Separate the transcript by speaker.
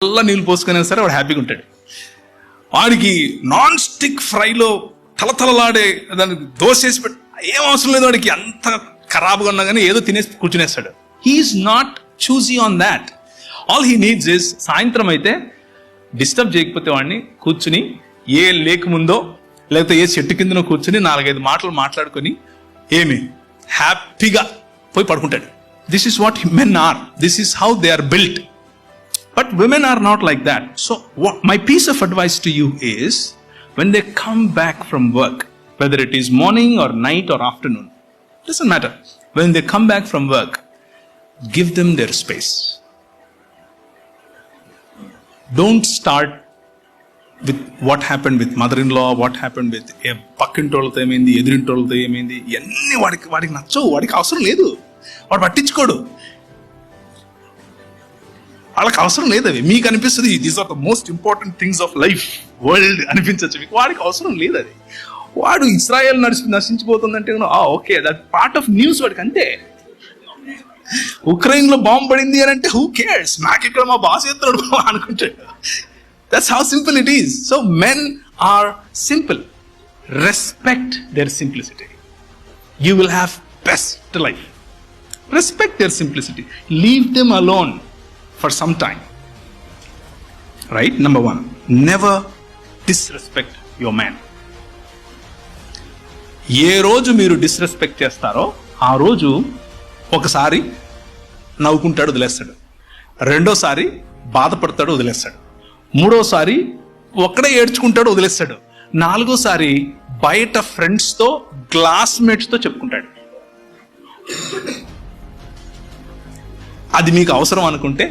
Speaker 1: అలా నీళ్ళు పోసుకునే సరే వాడు హ్యాపీగా ఉంటాడు. వాడికి నాన్ స్టిక్ ఫ్రైలో తలతలలాడే దాన్ని దోశ వేసి పెట్టి ఏం అవసరం లేదు, వాడికి అంత ఖరాబ్గా ఉన్నా కానీ ఏదో తినేసి కూర్చునేస్తాడు. He's not choosy on that. All he needs is సాయంత్రం అయితే డిస్టర్బ్ చేయకపోతే వాడిని కూర్చుని ఏ లేక్ ముందో లేకపోతే ఏ చెట్టు కిందనో కూర్చుని 4-5 మాటలు మాట్లాడుకొని ఏమి హ్యాపీగా పోయి పడుకుంటాడు. This is what men are. This is how they are built. But women are not like that. So my piece of advice to you is, when they come back from work, whether it is morning or night or afternoon, doesn't matter. When they come back from work, give them their space. Don't start with what happened with mother-in-law, what happened with a పక్కింటోళ్ళతో ఏమైంది, ఎదురింటోళ్ళతో ఏమైంది, ఇవన్నీ వాడికి నచ్చవు, వాడికి అవసరం లేదు, వాడు పట్టించుకోడు, వాళ్ళకి అవసరం లేదు. అవి మీకు అనిపిస్తుంది these are the most important things of life world అనిపించచ్చు మీకు. వాడికి అవసరం లేదు అది. వాడు Israel నశించిపోతుందంటే okay, that part of news వాడికి అంతే. ఉక్రెయిన్ లో బాంబు పడింది అని అంటే హూ కేర్స్, నాకు ఇక్కడ మా బాస్ ఎత్తాడు అనుకుంటాడు. That's how simple it is. So men are simple. Respect their simplicity. You will have best life. Respect their simplicity. Leave them alone for some time. Right? Number 1, never disrespect your man. ఏ రోజు మీరు disrespect చేస్తారో ఆ రోజు ఒకసారి నవ్వుకుంటాడు, వదిలేస్తాడు. రెండోసారి బాధపడతాడు, వదిలేస్తాడు. మూడోసారి ఒక్కడే ఏడ్చుకుంటాడు, వదిలేస్తాడు. నాలుగోసారి బయట ఫ్రెండ్స్తో క్లాస్మేట్స్తో చెప్పుకుంటాడు. అది మీకు అవసరం అనుకుంటే